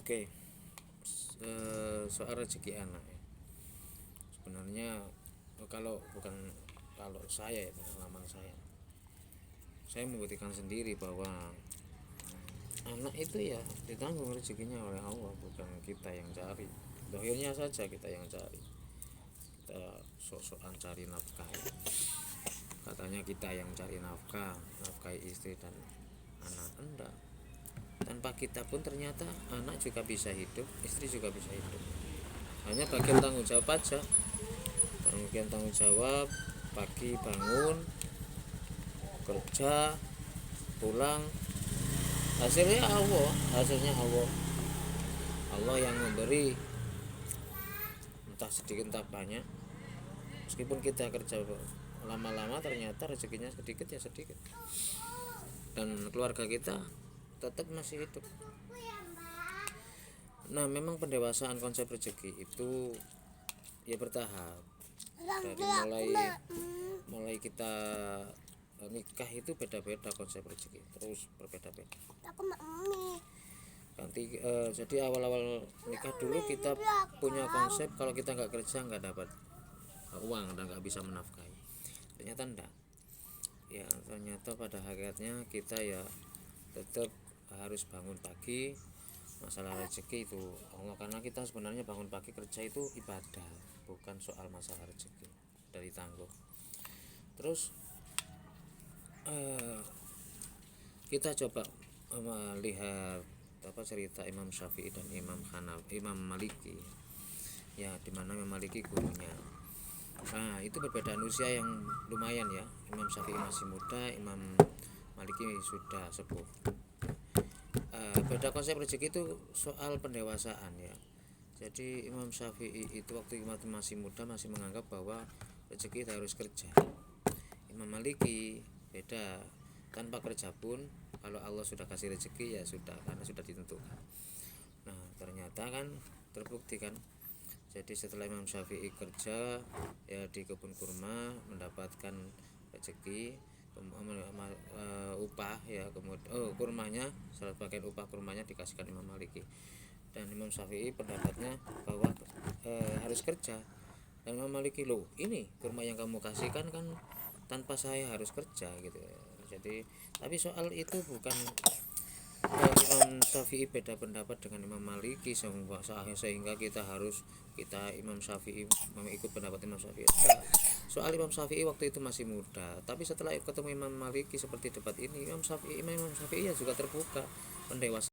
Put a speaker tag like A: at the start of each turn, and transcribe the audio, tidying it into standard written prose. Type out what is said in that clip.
A: Oke, soal rezeki anak ya. Sebenarnya kalau saya ya, pengalaman saya membuktikan sendiri bahwa anak itu ya ditanggung rezekinya oleh Allah, bukan kita yang cari. Dohirnya saja kita yang cari. Kita sok-sokan cari nafkah ya. Katanya kita yang cari nafkahi istri dan anak. Enggak, tanpa kita pun ternyata anak juga bisa hidup, istri juga bisa hidup. Hanya bagian tanggung jawab aja, bagian tanggung jawab. Pagi bangun kerja, pulang, hasilnya Allah yang memberi, entah sedikit entah banyak. Meskipun kita kerja lama-lama, ternyata rezekinya sedikit ya sedikit, dan keluarga kita tetap masih hidup. Nah, memang pendewasaan konsep rezeki itu ya bertahap. Dari mulai kita nikah itu beda-beda konsep rezeki, terus berbeda-beda. Nanti jadi awal-awal nikah dulu kita punya konsep kalau kita nggak kerja nggak dapat uang dan nggak bisa menafkahi. Ternyata enggak. Ya, ternyata pada hakikatnya kita ya tetap harus bangun pagi. Masalah rezeki itu Allah, karena kita sebenarnya bangun pagi kerja itu ibadah, bukan soal masalah rezeki dari tanggung. Terus kita coba melihat cerita Imam Syafi'i dan Imam Maliki ya, dimana Imam Maliki gurunya. Nah, itu perbedaan usia yang lumayan ya. Imam Syafi'i masih muda, Imam Maliki sudah sepuh. Beda konsep rezeki itu soal pendewasaan ya. Jadi Imam Syafi'i itu waktu masih muda masih menganggap bahwa rezeki harus kerja. Imam Maliki beda, tanpa kerja pun kalau Allah sudah kasih rezeki ya sudah, karena sudah ditentukan. Nah, ternyata kan terbukti kan. Jadi setelah Imam Syafi'i kerja ya di kebun kurma, mendapatkan rezeki, upah ya, kemudian kurmanya, salah bagian upah kurmanya dikasihkan Imam Maliki. Dan Imam Syafi'i pendapatnya bahwa harus kerja. Dan Imam Maliki, loh ini kurma yang kamu kasihkan kan tanpa saya harus kerja gitu. Jadi tapi soal itu bukan Imam Syafi'i beda pendapat dengan Imam Maliki sehingga kita Imam Syafi'i mengikut pendapat Imam Syafi'i. Soal Imam Syafi'i waktu itu masih muda, tapi setelah ketemu Imam Maliki seperti debat ini, Imam Syafi'i ya juga terbuka, pendewasa.